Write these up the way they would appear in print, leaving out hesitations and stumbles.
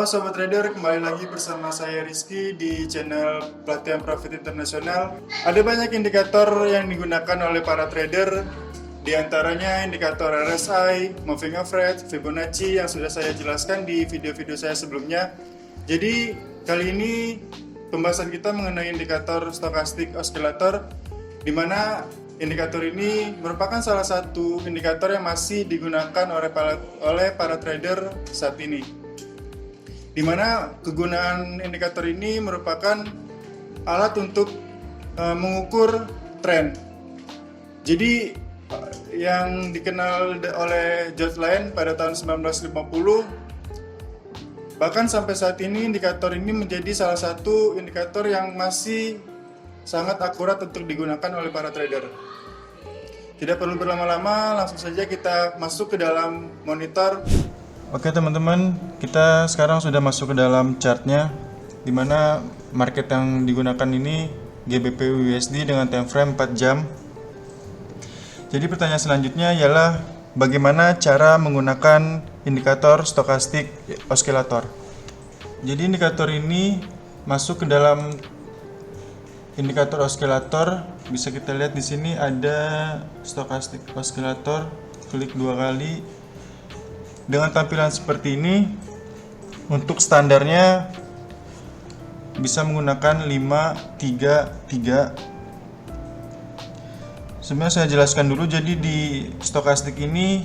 Halo Sobat Trader, kembali lagi bersama saya Rizky di channel Pelatihan Profit Internasional. Ada banyak indikator yang digunakan oleh para trader, di antaranya indikator RSI, Moving Average, Fibonacci yang sudah saya jelaskan di video-video saya sebelumnya. Jadi kali ini pembahasan kita mengenai indikator Stochastic Oscillator, di mana indikator ini merupakan salah satu indikator yang masih digunakan oleh para trader saat ini. Di mana kegunaan indikator ini merupakan alat untuk mengukur tren. Jadi yang dikenal oleh George Lane pada tahun 1950, bahkan sampai saat ini indikator ini menjadi salah satu indikator yang masih sangat akurat untuk digunakan oleh para trader. Tidak perlu berlama-lama, langsung saja kita masuk ke dalam monitor. Oke teman-teman, kita sekarang sudah masuk ke dalam chartnya, dimana market yang digunakan ini GBP USD dengan time frame 4 jam. Jadi pertanyaan selanjutnya ialah bagaimana cara menggunakan indikator Stochastic Oscillator. Jadi indikator ini masuk ke dalam indikator oscillator. Bisa kita lihat di sini ada Stochastic Oscillator. Klik 2 kali. Dengan tampilan seperti ini, untuk standarnya bisa menggunakan 533. Sebenarnya saya jelaskan dulu. Jadi di stokastik ini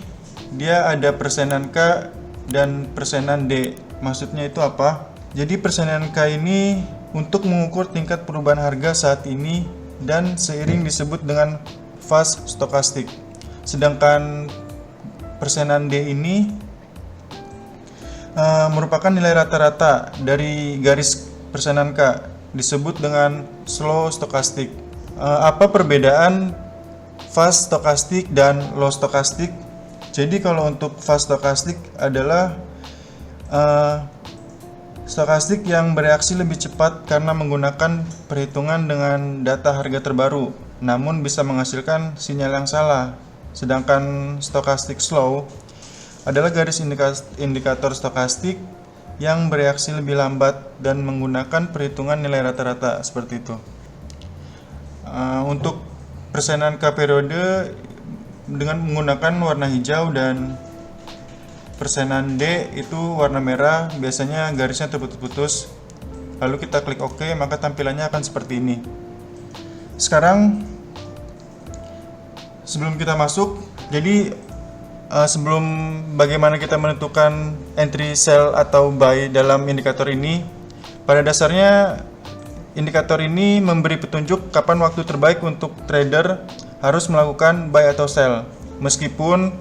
dia ada persenan K dan persenan D. Maksudnya itu apa? Jadi persenan K ini untuk mengukur tingkat perubahan harga saat ini dan seiring disebut dengan fast stokastik. Sedangkan persenan D ini merupakan nilai rata-rata dari garis persenan K, disebut dengan slow stokastik. Apa perbedaan fast stokastik dan low stokastik? Jadi kalau untuk fast stokastik adalah stokastik yang bereaksi lebih cepat karena menggunakan perhitungan dengan data harga terbaru, namun bisa menghasilkan sinyal yang salah. Sedangkan stokastik slow adalah garis indikator stokastik yang bereaksi lebih lambat dan menggunakan perhitungan nilai rata-rata seperti itu. Untuk persenan K periode dengan menggunakan warna hijau dan persenan D itu warna merah, biasanya garisnya terputus-putus. Lalu kita klik OK, maka tampilannya akan seperti ini. Sekarang sebelum kita masuk, jadi sebelum bagaimana kita menentukan entry sell atau buy dalam indikator ini, pada dasarnya indikator ini memberi petunjuk kapan waktu terbaik untuk trader harus melakukan buy atau sell. Meskipun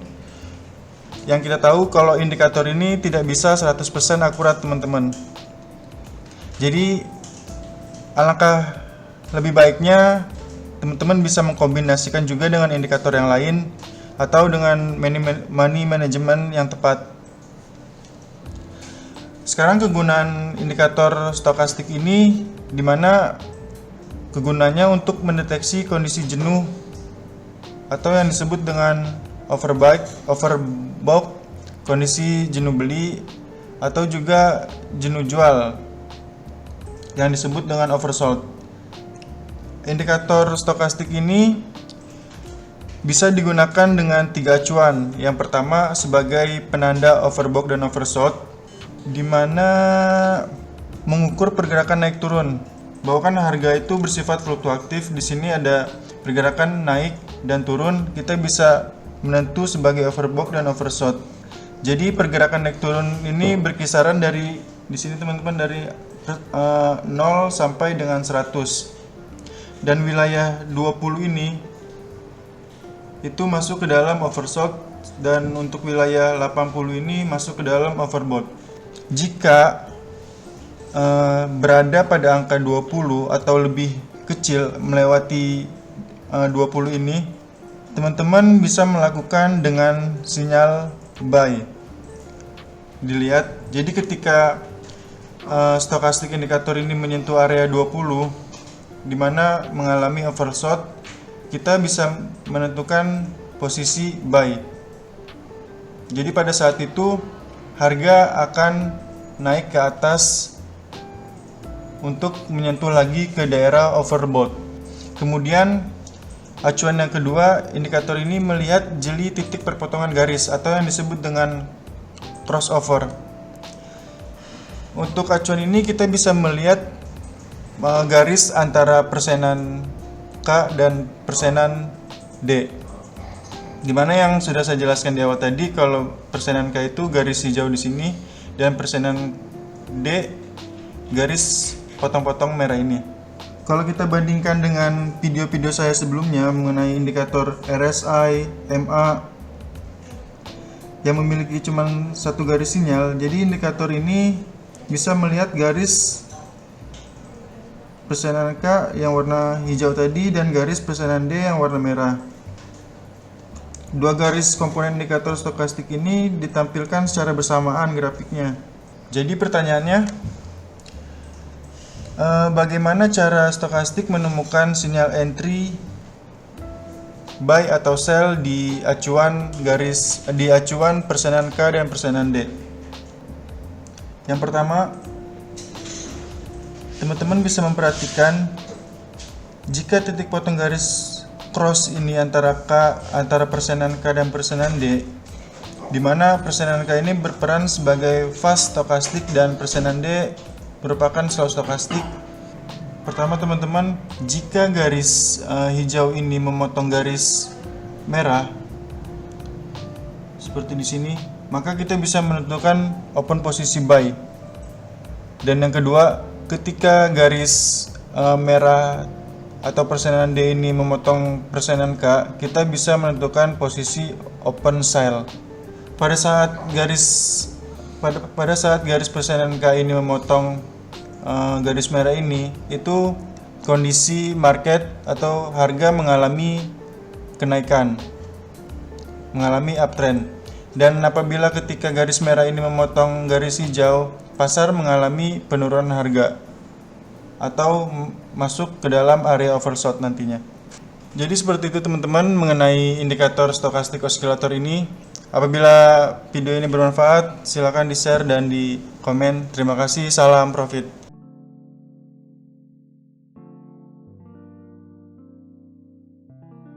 yang kita tahu kalau indikator ini tidak bisa 100% akurat teman-teman. Jadi alangkah lebih baiknya teman-teman bisa mengkombinasikan juga dengan indikator yang lain atau dengan money management yang tepat. Sekarang kegunaan indikator stokastik ini dimana kegunaannya untuk mendeteksi kondisi jenuh atau yang disebut dengan overbought, kondisi jenuh beli atau juga jenuh jual yang disebut dengan oversold. Indikator stokastik ini bisa digunakan dengan 3 acuan. Yang pertama sebagai penanda overbought dan oversold, di mana mengukur pergerakan naik turun. Bahwa kan harga itu bersifat fluktuatif. Di sini ada pergerakan naik dan turun. Kita bisa menentu sebagai overbought dan oversold. Jadi pergerakan naik turun ini berkisaran dari di sini teman-teman dari 0 sampai dengan 100. Dan wilayah 20 ini itu masuk ke dalam oversold, dan untuk wilayah 80 ini masuk ke dalam overbought. Jika berada pada angka 20 atau lebih kecil melewati 20 ini, teman-teman bisa melakukan dengan sinyal buy. Dilihat, jadi ketika stokastik indikator ini menyentuh area 20 di mana mengalami oversold, kita bisa menentukan posisi buy. Jadi pada saat itu harga akan naik ke atas untuk menyentuh lagi ke daerah overbought. Kemudian acuan yang kedua, indikator ini melihat jeli titik perpotongan garis atau yang disebut dengan crossover. Untuk acuan ini kita bisa melihat garis antara persenan K dan persenan D. Dimana yang sudah saya jelaskan di awal tadi, kalau persenan K itu garis hijau di sini dan persenan D garis potong-potong merah ini. Kalau kita bandingkan dengan video-video saya sebelumnya mengenai indikator RSI, MA yang memiliki cuma satu garis sinyal, jadi indikator ini bisa melihat garis persenan K yang warna hijau tadi dan garis persenan D yang warna merah. Dua garis komponen indikator stokastik ini ditampilkan secara bersamaan grafiknya. Jadi pertanyaannya, bagaimana cara stokastik menemukan sinyal entry buy atau sell di acuan persenan K dan persenan D? Yang pertama, teman-teman bisa memperhatikan jika titik potong garis cross ini antara persenan K dan persenan D, di mana persenan K ini berperan sebagai fast stokastik dan persenan D merupakan slow stokastik. Pertama teman-teman, jika garis hijau ini memotong garis merah seperti di sini, maka kita bisa menentukan open posisi buy. Dan yang kedua, ketika garis merah atau persenan D ini memotong persenan K, kita bisa menentukan posisi open sell. Pada saat garis persenan K ini memotong garis merah ini, itu kondisi market atau harga mengalami kenaikan, mengalami uptrend. Dan apabila ketika garis merah ini memotong garis hijau, pasar mengalami penurunan harga atau masuk ke dalam area oversold nantinya. Jadi seperti itu teman-teman mengenai indikator stokastik osilator ini. Apabila video ini bermanfaat, silakan di-share dan di komen. Terima kasih, salam profit.